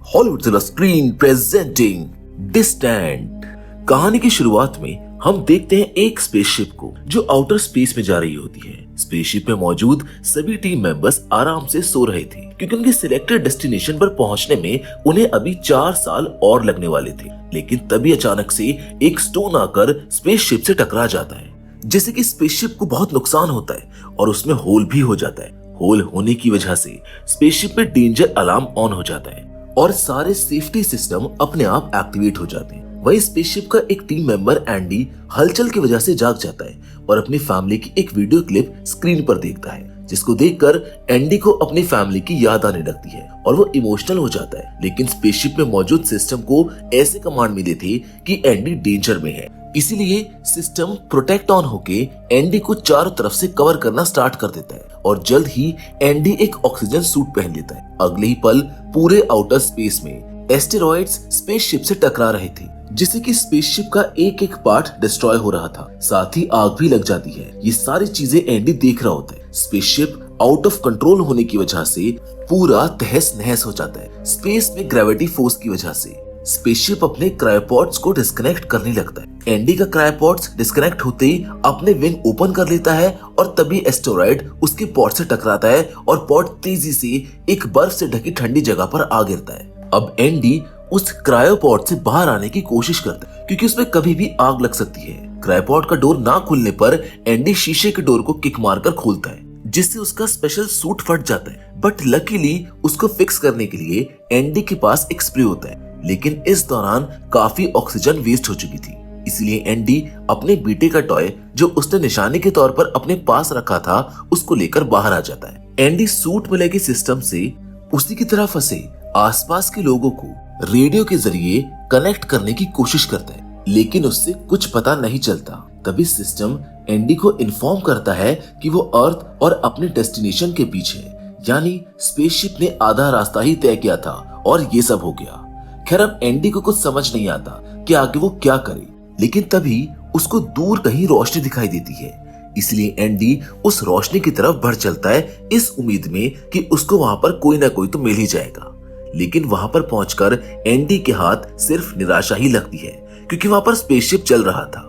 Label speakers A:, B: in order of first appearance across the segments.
A: Hollywood silver screen presenting distant. कहानी की शुरुआत में हम देखते हैं एक स्पेसशिप को जो आउटर स्पेस में जा रही होती है। स्पेसशिप में मौजूद सभी टीम मेंबर्स आराम से सो रहे थे क्योंकि उनके सिलेक्टेड डेस्टिनेशन पर पहुंचने में उन्हें अभी 4 साल और लगने वाले थे। लेकिन तभी अचानक से एक स्टोन आकर स्पेसशिप से टकरा जाता है, जिससे कि स्पेसशिप को बहुत नुकसान होता है और उसमें होल भी हो जाता है। होल होने की वजह से स्पेसशिप में डेंजर अलार्म ऑन हो जाता है और सारे सेफ्टी सिस्टम अपने आप एक्टिवेट हो जाते हैं। वही स्पेसशिप का एक टीम मेंबर एंडी हलचल की वजह से जाग जाता है और अपनी फैमिली की एक वीडियो क्लिप स्क्रीन पर देखता है, जिसको देखकर एंडी को अपनी फैमिली की याद आने लगती है और वो इमोशनल हो जाता है। लेकिन स्पेसशिप में मौजूद सिस्टम को ऐसे कमांड मिले थे कि एंडी डेंजर में है, इसीलिए सिस्टम प्रोटेक्ट ऑन होके एंडी को चारों तरफ से कवर करना स्टार्ट कर देता है और जल्द ही एंडी एक ऑक्सीजन सूट पहन लेता है। अगले ही पल पूरे आउटर स्पेस में एस्टेरॉइड्स स्पेसशिप से टकरा रहे थे, जिससे कि स्पेसशिप का एक एक पार्ट डिस्ट्रॉय हो रहा था, साथ ही आग भी लग जाती है। ये सारी चीजें एंडी देख रहा होता है। स्पेसशिप आउट ऑफ कंट्रोल होने की वजह से पूरा तहस नहस हो जाता है। स्पेस में ग्रेविटी फोर्स की वजह से स्पेसशिप अपने क्रायोपॉड्स को डिस्कनेक्ट करने लगता है। एंडी का क्रायोपॉड्स डिस्कनेक्ट होते ही अपने विंग ओपन कर लेता है और तभी एस्टेरॉइड उसके पॉड से टकराता है और पॉड तेजी से एक बर्फ से ढकी ठंडी जगह पर आ गिरता है। अब एंडी उस क्रायोपॉड से बाहर आने की कोशिश करता है क्योंकि उसमें कभी भी आग लग सकती है। क्रायोपॉड का डोर ना खुलने पर एंडी शीशे के डोर को किक मारकर खोलता है, जिससे उसका स्पेशल सूट फट जाता है। बट लकीली उसको फिक्स करने के लिए एंडी के पास एक स्प्रे होता है, लेकिन इस दौरान काफी ऑक्सीजन वेस्ट हो चुकी थी। इसलिए एंडी अपने बेटे का टॉय जो उसने निशाने के तौर पर अपने पास रखा था उसको लेकर बाहर आ जाता है। एंडी सूट में लगे सिस्टम से उसी की तरह फंसे आसपास के लोगों को रेडियो के जरिए कनेक्ट करने की कोशिश करता है, लेकिन उससे कुछ पता नहीं चलता। तभी सिस्टम एंडी को इन्फॉर्म करता है कि वो अर्थ और अपने डेस्टिनेशन के पीछे है, यानी स्पेसशिप ने आधा रास्ता ही तय किया था और ये सब हो गया। खैर अब एंडी को कुछ समझ नहीं आता कि आगे वो क्या करे, लेकिन तभी उसको दूर कहीं रोशनी दिखाई देती है। इसलिए एंडी उस रोशनी की तरफ बढ़ चलता है इस उम्मीद में कि उसको वहां पर कोई ना कोई तो मिल ही जाएगा। लेकिन वहां पर पहुंचकर एंडी के हाथ सिर्फ निराशा ही लगती है, क्योंकि वहां पर स्पेसशिप चल रहा था।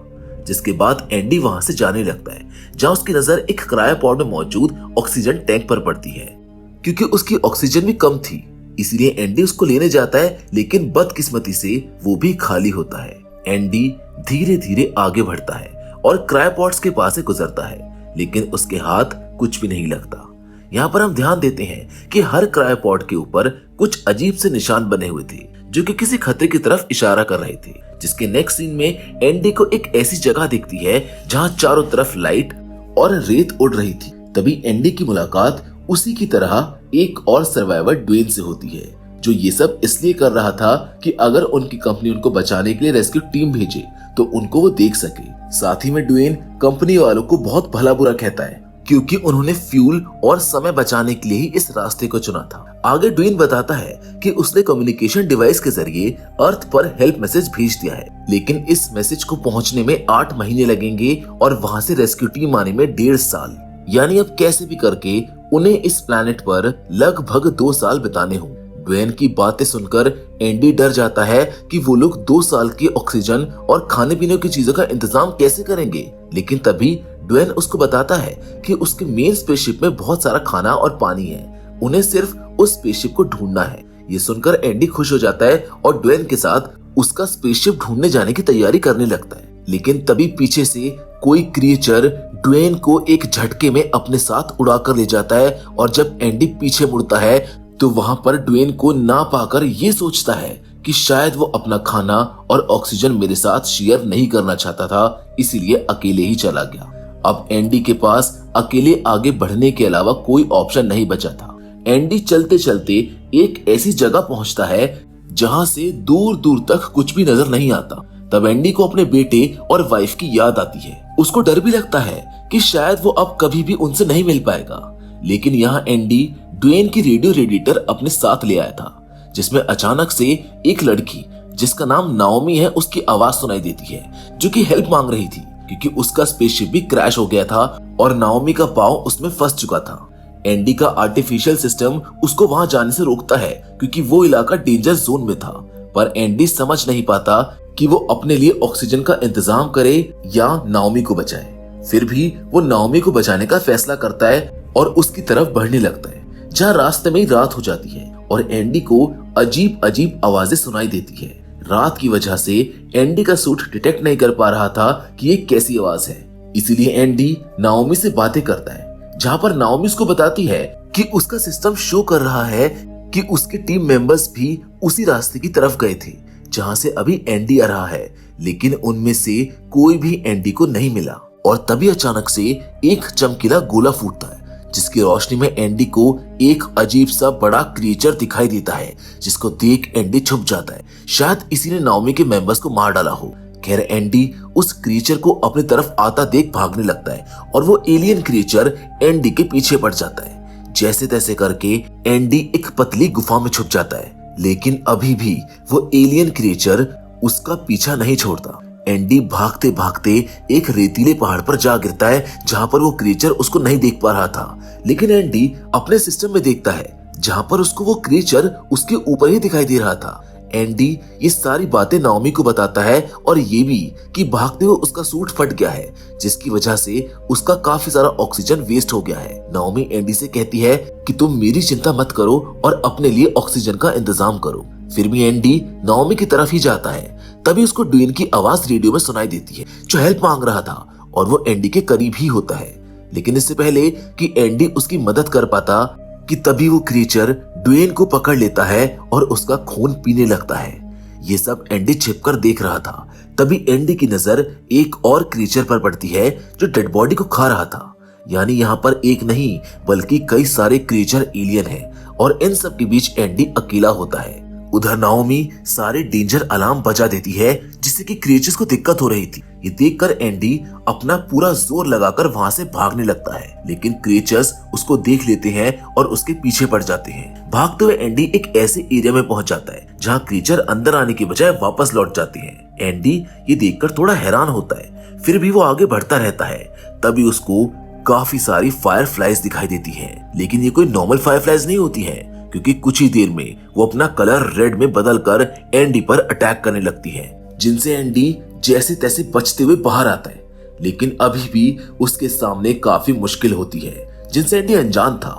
A: जिसके बाद एंडी वहां से जाने लगता है, जहां उसकी नजर एक क्रायोपॉड में मौजूद ऑक्सीजन टैंक पर पड़ती है। क्योंकि उसकी ऑक्सीजन भी कम थी, इसलिए एंडी उसको लेने जाता है, लेकिन बदकिस्मती से वो भी खाली होता है। एंडी धीरे धीरे आगे बढ़ता है और क्रायोपॉड्स के पास से गुजरता है, लेकिन उसके हाथ कुछ भी नहीं लगता। यहाँ पर हम ध्यान देते हैं कि हर क्रायोपॉड के ऊपर कुछ अजीब से निशान बने हुए थे, जो कि किसी खतरे की तरफ इशारा कर रहे थे। जिसके नेक्स्ट सीन में एंडी को एक ऐसी जगह दिखती है जहाँ चारों तरफ लाइट और रेत उड़ रही थी। तभी एंडी की मुलाकात उसी की तरह एक और सर्वाइवर ड्वेन से होती है, जो ये सब इसलिए कर रहा था कि अगर उनकी कंपनी उनको बचाने के लिए रेस्क्यू टीम भेजे तो उनको वो देख सके। साथ ही में ड्वेन कंपनी वालों को बहुत भला बुरा कहता है, क्योंकि उन्होंने फ्यूल और समय बचाने के लिए ही इस रास्ते को चुना था। आगे ड्वेन बताता है कि उसने कम्युनिकेशन डिवाइस के जरिए अर्थ पर हेल्प मैसेज भेज दिया है, लेकिन इस मैसेज को पहुंचने में 8 महीने लगेंगे और वहां से रेस्क्यू टीम आने में 1.5 साल। यानी अब कैसे भी करके उन्हें इस प्लेनेट पर लगभग 2 साल बिताने हों। ड्वेन की बातें सुनकर एंडी डर जाता है कि वो लोग 2 साल की ऑक्सीजन और खाने पीने की चीजों का इंतजाम कैसे करेंगे। लेकिन तभी ड्वेन उसको बताता है कि उसके मेन स्पेसशिप में बहुत सारा खाना और पानी है, उन्हें सिर्फ उस स्पेसशिप को ढूंढना है। ये सुनकर एंडी खुश हो जाता है और ड्वेन के साथ उसका स्पेसशिप ढूंढने जाने की तैयारी करने लगता है। लेकिन तभी पीछे से कोई क्रिएचर ड्वेन को एक झटके में अपने साथ उड़ा कर ले जाता है और जब एंडी पीछे मुड़ता है तो वहां पर ड्वेन को ना पाकर ये सोचता है कि शायद वो अपना खाना और ऑक्सीजन मेरे साथ शेयर नहीं करना चाहता था, इसीलिए अकेले ही चला गया। अब एंडी के पास अकेले आगे बढ़ने के अलावा कोई ऑप्शन नहीं बचा था। एंडी चलते चलते एक ऐसी जगह पहुंचता है जहां से दूर दूर तक कुछ भी नजर नहीं आता। तब एंडी को अपने बेटे और वाइफ की याद आती है। उसको डर भी लगता है कि शायद वो अब कभी भी उनसे नहीं मिल पाएगा। लेकिन यहाँ एंडी ड्वेन की रेडियो रेडिएटर अपने साथ ले आया था, जिसमें अचानक से एक लड़की जिसका नाम नाओमी है उसकी आवाज सुनाई देती है, जो कि हेल्प मांग रही थी क्योंकि उसका स्पेसशिप भी क्रैश हो गया था और नाओमी का पाँव उसमें फंस चुका था। एंडी का आर्टिफिशियल सिस्टम उसको वहां जाने से रोकता है क्योंकि वो इलाका डेंजर जोन में था। पर एंडी समझ नहीं पाता कि वो अपने लिए ऑक्सीजन का इंतजाम करे या नाओमी को बचाए। फिर भी वो नाओमी को बचाने का फैसला करता है और उसकी तरफ बढ़ने लगता है, जहाँ रास्ते में ही रात हो जाती है और एंडी को अजीब अजीब आवाजें सुनाई देती है। रात की वजह से एंडी का सूट डिटेक्ट नहीं कर पा रहा था कि ये कैसी आवाज है, इसीलिए एंडी नाओमी से बातें करता है, जहाँ पर नाओमी उसको बताती है कि उसका सिस्टम शो कर रहा है कि उसके टीम मेंबर्स भी उसी रास्ते की तरफ गए थे जहाँ से अभी एंडी आ रहा है, लेकिन उनमें से कोई भी एंडी को नहीं मिला। और तभी अचानक से एक चमकीला गोला फूटता है, जिसकी रोशनी में एंडी को एक अजीब सा बड़ा क्रिएचर दिखाई देता है, जिसको देख एंडी छुप जाता है। शायद इसी ने नाओमी के मेंबर्स को मार डाला हो। खैर एंडी उस क्रिएचर को अपनी तरफ आता देख भागने लगता है और वो एलियन क्रिएचर एंडी के पीछे पड़ जाता है। जैसे तैसे करके एंडी एक पतली गुफा में छुप जाता है, लेकिन अभी भी वो एलियन क्रिएचर उसका पीछा नहीं छोड़ता। एंडी भागते भागते एक रेतीले पहाड़ पर जा गिरता है, जहां पर वो क्रिएचर उसको नहीं देख पा रहा था। लेकिन एंडी अपने सिस्टम में देखता है जहां पर उसको वो क्रिएचर उसके ऊपर ही दिखाई दे रहा था। एंडी ये सारी बातें नाओमी को बताता है और ये भी कि भागते हुए उसका सूट फट गया है, जिसकी वजह से उसका काफी सारा ऑक्सीजन वेस्ट हो गया है। नाओमी एंडी से कहती है कि तुम मेरी चिंता मत करो और अपने लिए ऑक्सीजन का इंतजाम करो। फिर भी एंडी नाओमी की तरफ ही जाता है। तभी उसको ड्वेन की आवाज रेडियो में सुनाई देती है, जो हेल्प मांग रहा था, और वो एंडी के करीब ही होता है। लेकिन इससे पहले कि एंडी उसकी मदद कर पाता कि तभी वो क्रिएचर ड्वेन को पकड़ लेता है और उसका खून पीने लगता है। ये सब एंडी छिपकर देख रहा था। तभी एंडी की नजर एक और क्रिएचर पर पड़ती है जो डेड बॉडी को खा रहा था। यानी यहाँ पर एक नहीं बल्कि कई सारे क्रिएचर एलियन हैं और इन सब के बीच एंडी अकेला होता है। उधर नाओमी सारे डेंजर अलार्म बजा देती है, जिससे कि क्रिएचर्स को दिक्कत हो रही थी। ये देखकर एंडी अपना पूरा जोर लगाकर वहां से भागने लगता है, लेकिन क्रिएचर्स उसको देख लेते हैं और उसके पीछे पड़ जाते हैं। भागते हुए एंडी एक ऐसे एरिया में पहुंच जाता है जहां क्रिएचर अंदर आने की बजाय वापस लौट जाते हैं। एंडी ये देखकर थोड़ा हैरान होता है, फिर भी वो आगे बढ़ता रहता है। तभी उसको काफी सारी फायर फ्लाइज दिखाई देती है, लेकिन ये कोई नॉर्मल फायर फ्लाइज नहीं होती है, क्योंकि कुछ ही देर में वो अपना कलर रेड में बदलकर एंडी पर अटैक करने लगती है, जिनसे एंडी जैसे तैसे बचते हुए बाहर आता है। लेकिन अभी भी उसके सामने काफी मुश्किल होती है, जिनसे एंडी अनजान था।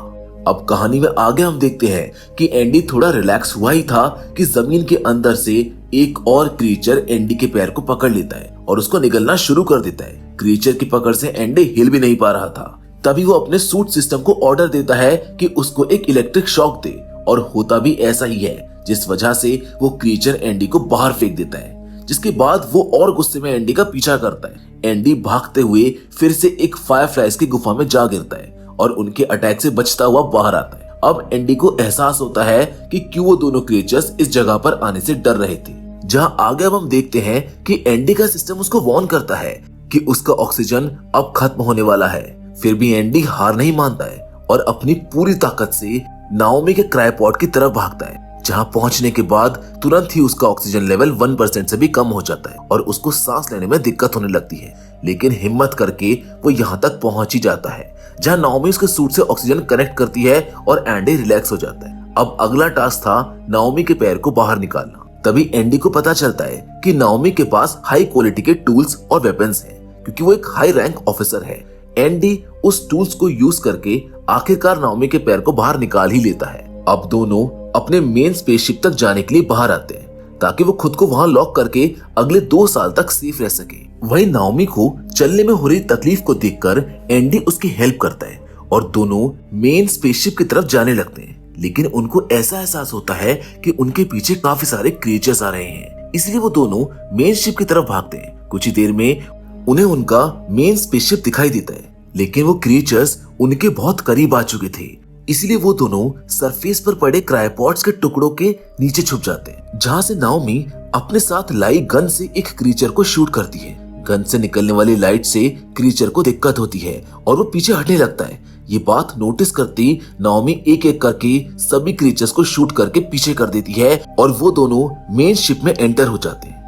A: अब कहानी में आगे हम देखते हैं कि एंडी थोड़ा रिलैक्स हुआ ही था कि जमीन के अंदर से एक और क्रिएचर एंडी के पैर को पकड़ लेता है और उसको निगलना शुरू कर देता है। क्रिएचर की पकड़ से एंडी हिल भी नहीं पा रहा था। तभी वो अपने सूट सिस्टम को ऑर्डर देता है कि उसको एक इलेक्ट्रिक शॉक दे, और होता भी ऐसा ही है, जिस वजह से वो क्रिएचर एंडी को बाहर फेंक देता है। जिसके बाद वो और गुस्से में एंडी का पीछा करता है। एंडी भागते हुए फिर से एक फायरफ्लाइज की गुफा में जा गिरता है और उनके अटैक से बचता हुआ बाहर आता है। अब एंडी को एहसास होता है कि क्यों वो दोनों क्रिएचर्स इस जगह पर आने से डर रहे थे। जहां आगे अब हम देखते हैं कि एंडी का सिस्टम उसको वार्न करता है कि उसका ऑक्सीजन अब खत्म होने वाला है। फिर भी एंडी हार नहीं मानता है और अपनी पूरी ताकत से नाओमी के क्रायोपॉड की तरफ भागता है, जहां पहुंचने के बाद तुरंत ही उसका ऑक्सीजन लेवल 1% से भी कम हो जाता है और उसको सांस लेने में दिक्कत होने लगती है। लेकिन हिम्मत करके वो यहाँ तक पहुंच ही जाता है, जहां नाओमी उसके सूट से ऑक्सीजन कनेक्ट करती है और एंडी रिलैक्स हो जाता है। अब अगला टास्क था नाओमी के पैर को बाहर निकालना। तभी एंडी को पता चलता है कि नाओमी के पास हाई क्वालिटी के टूल्स और वेपन्स हैं, क्योंकि वो एक हाई रैंक ऑफिसर है। एंडी उस टूल्स को यूज करके आखिरकार नाओमी के पैर को बाहर निकाल ही लेता है। अब दोनों अपने मेन स्पेसशिप तक जाने के लिए बाहर आते हैं, ताकि वो खुद को वहां लॉक करके अगले 2 साल तक सेफ रह सके। वहीं नाओमी को चलने में हो रही तकलीफ को देखकर एंडी उसकी हेल्प करता है और दोनों मेन स्पेसशिप की तरफ जाने लगते हैं। लेकिन उनको ऐसा एहसास होता है कि उनके पीछे काफी सारे क्रिएचर्स आ रहे हैं, इसलिए वो दोनों मेन शिप की तरफ भागते हैं। कुछ ही देर में उन्हें उनका मेन स्पेसशिप दिखाई देता है, लेकिन वो क्रिएचर्स उनके बहुत करीब आ चुके थे, इसलिए वो दोनों सरफेस पर पड़े क्रायोपॉड्स के टुकड़ों के नीचे छुप जाते हैं, जहां से नाओमी अपने साथ लाई गन से एक क्रिएचर को शूट करती है। गन से निकलने वाली लाइट से क्रिएचर को दिक्कत होती है और वो पीछे हटने लगता है। ये बात नोटिस करती नाओमी एक एक करके सभी क्रिएचर्स को शूट करके पीछे कर देती है और वो दोनों मेन शिप में एंटर हो जाते हैं।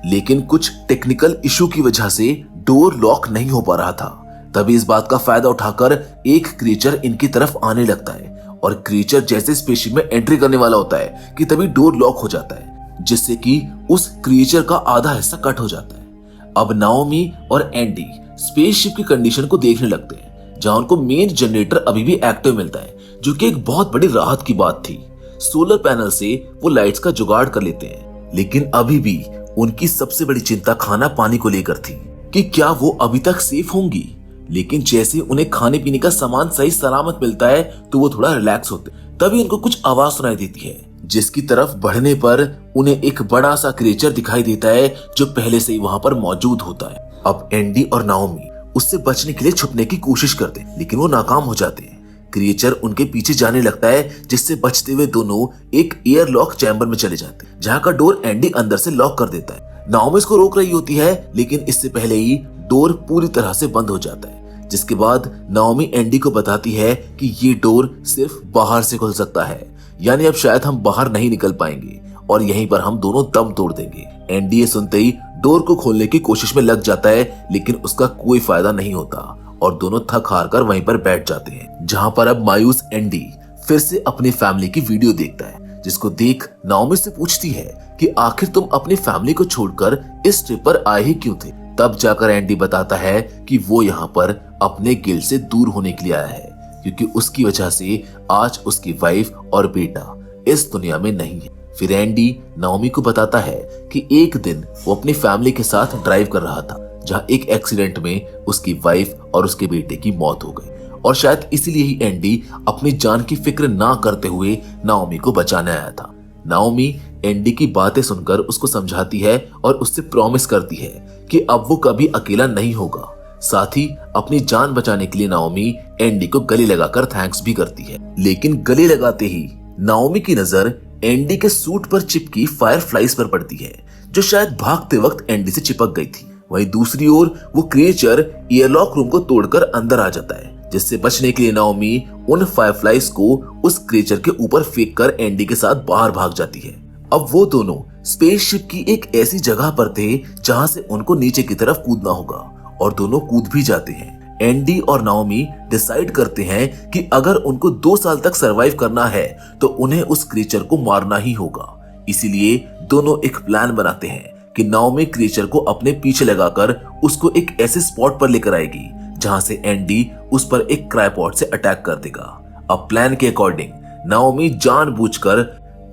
A: लेकिन कुछ टेक्निकल इशू की वजह से डोर लॉक नहीं हो पा रहा था। तभी इस बात का फायदा उठाकर एक क्रिएचर इनकी तरफ आने लगता है और क्रिएचर जैसे स्पेसशिप में एंट्री करने वाला होता है कि तभी डोर लॉक हो जाता है, जिससे कि उस क्रिएचर का आधा हिस्सा कट हो जाता है। अब नाओमी और एंडी स्पेसशिप की कंडीशन को देखने लगते हैं, जहां उनको मेन जनरेटर अभी भी एक्टिव मिलता है, जो कि एक बहुत बड़ी राहत की बात थी। सोलर पैनल से वो लाइट्स का जुगाड़ कर लेते हैं, लेकिन अभी भी उनकी सबसे बड़ी चिंता खाना पानी को लेकर थी कि क्या वो अभी तक सेफ होंगी। लेकिन जैसे उन्हें खाने पीने का सामान सही सलामत मिलता है तो वो थोड़ा रिलैक्स होते। तभी उनको कुछ आवाज सुनाई देती है, जिसकी तरफ बढ़ने पर उन्हें एक बड़ा सा क्रिएचर दिखाई देता है जो पहले से ही वहां पर मौजूद होता है। अब एंडी और नाओमी उससे बचने के लिए छुपने की कोशिश करते हैं, लेकिन वो नाकाम हो जाते हैं। क्रिएचर उनके पीछे जाने लगता है, जिससे बचते हुए दोनों एक एयर लॉक चैम्बर में चले जाते हैं, जहां का डोर एंडी अंदर से लॉक कर देता है। नाओमी इसको रोक रही होती है, लेकिन इससे पहले ही डोर पूरी तरह से बंद हो जाता है। जिसके बाद नाओमी एंडी को बताती है कि ये डोर सिर्फ बाहर से खुल सकता है, यानी अब शायद हम बाहर नहीं निकल पाएंगे और यहीं पर हम दोनों दम तोड़ देंगे। एंडी ये सुनते ही डोर को खोलने की कोशिश में लग जाता है, लेकिन उसका कोई फायदा नहीं होता और दोनों थक हार कर वहीं पर बैठ जाते हैं, जहां पर अब मायूस एंडी फिर से अपनी फैमिली की वीडियो देखता है, जिसको देख नाओमी से पूछती है कि आखिर तुम अपनी फैमिली को छोड़कर इस ट्रिप पर आए ही क्यों थे। तब जाकर एंडी बताता है कि वो यहाँ पर अपने गिल्ड से दूर होने के लिए आया है, क्योंकि उसकी वजह से आज उसकी वाइफ और बेटा इस दुनिया में नहीं है। फिर एंडी नाओमी को बताता है कि एक दिन वो अपनी फैमिली के साथ ड्राइव कर रहा था, जहां एक एक्सीडेंट में उसकी वाइफ और उसके बेटे की मौत हो गई, और शायद इसीलिए ही एंडी अपनी जान की फिक्र ना करते हुए नाओमी को बचाने आया था। नाओमी एंडी की बातें सुनकर उसको समझाती है और उससे प्रॉमिस करती है कि अब वो कभी अकेला नहीं होगा। साथ ही अपनी जान बचाने के लिए नाओमी एंडी को गले लगाकर थैंक्स भी करती है। लेकिन गले लगाते ही नाओमी की नजर एंडी के सूट पर चिपकी फायरफ्लाइज पर पड़ती है, जो शायद भागते वक्त एंडी से चिपक गई थी। वहीं दूसरी ओर वो क्रिएचर एयरलॉक रूम को तोड़कर अंदर आ जाता है, जिससे बचने के लिए नाओमी उन फायरफ्लाइज को उस क्रिएचर के ऊपर फेंक कर एंडी के साथ बाहर भाग जाती है। अब वो दोनों स्पेसशिप की एक ऐसी जगह पर थे जहां से उनको नीचे की तरफ कूदना होगा, और दोनों कूद भी जाते हैं। एंडी और नाओमी डिसाइड करते हैं कि अगर उनको 2 साल तक सरवाइव करना है तो उन्हें उस क्रिएचर को मारना ही होगा। इसीलिए दोनों एक प्लान बनाते हैं कि नाओमी क्रिएचर को अपने पीछे लगाकर उसको एक ऐसे स्पॉट पर लेकर आएगी जहां से एंडी उस पर एक क्रायोपॉड से अटैक कर देगा। अब प्लान के अकॉर्डिंग नाओमी जानबूझकर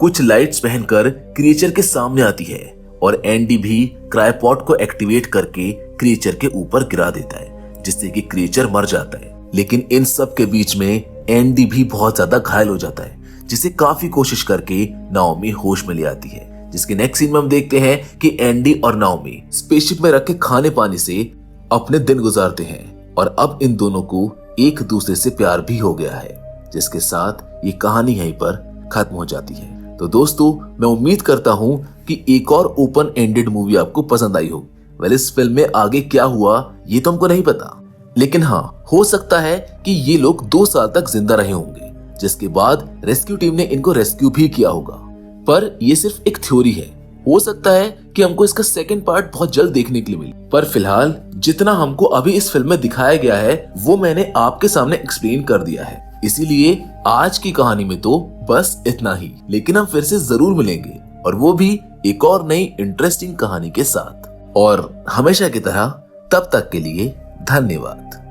A: कुछ लाइट्स पहनकर क्रिएचर के सामने आती है और एंडी भी क्रायोपॉड को एक्टिवेट करके क्रिएचर के ऊपर गिरा देता है, जिससे कि क्रिएचर मर जाता है। लेकिन इन सब के बीच में एंडी भी बहुत ज्यादा घायल हो जाता है, जिसे काफी कोशिश करके नाओमी होश में ले आती है। जिसके नेक्स्ट सीन में हम देखते हैं कि एंडी और नाओमी स्पेसशिप में रखे खाने पानी से अपने दिन गुजारते हैं और अब इन दोनों को एक दूसरे से प्यार भी हो गया है, जिसके साथ ये कहानी यहीं पर खत्म हो जाती है। तो दोस्तों, मैं उम्मीद करता हूं कि एक और ओपन एंडेड मूवी आपको पसंद आई होगी। वेल, इस फिल्म में आगे क्या हुआ ये तो हमको नहीं पता, लेकिन हाँ, हो सकता है कि ये लोग 2 साल तक जिंदा रहे होंगे, जिसके बाद रेस्क्यू टीम ने इनको रेस्क्यू भी किया होगा। पर ये सिर्फ एक थ्योरी है, हो सकता है कि हमको इसका सेकंड पार्ट बहुत जल्द देखने के लिए मिले। पर फिलहाल जितना हमको अभी इस फिल्म में दिखाया गया है वो मैंने आपके सामने एक्सप्लेन कर दिया है, इसीलिए आज की कहानी में तो बस इतना ही। लेकिन हम फिर से जरूर मिलेंगे, और वो भी एक और नई इंटरेस्टिंग कहानी के साथ। और हमेशा की तरह तब तक के लिए धन्यवाद।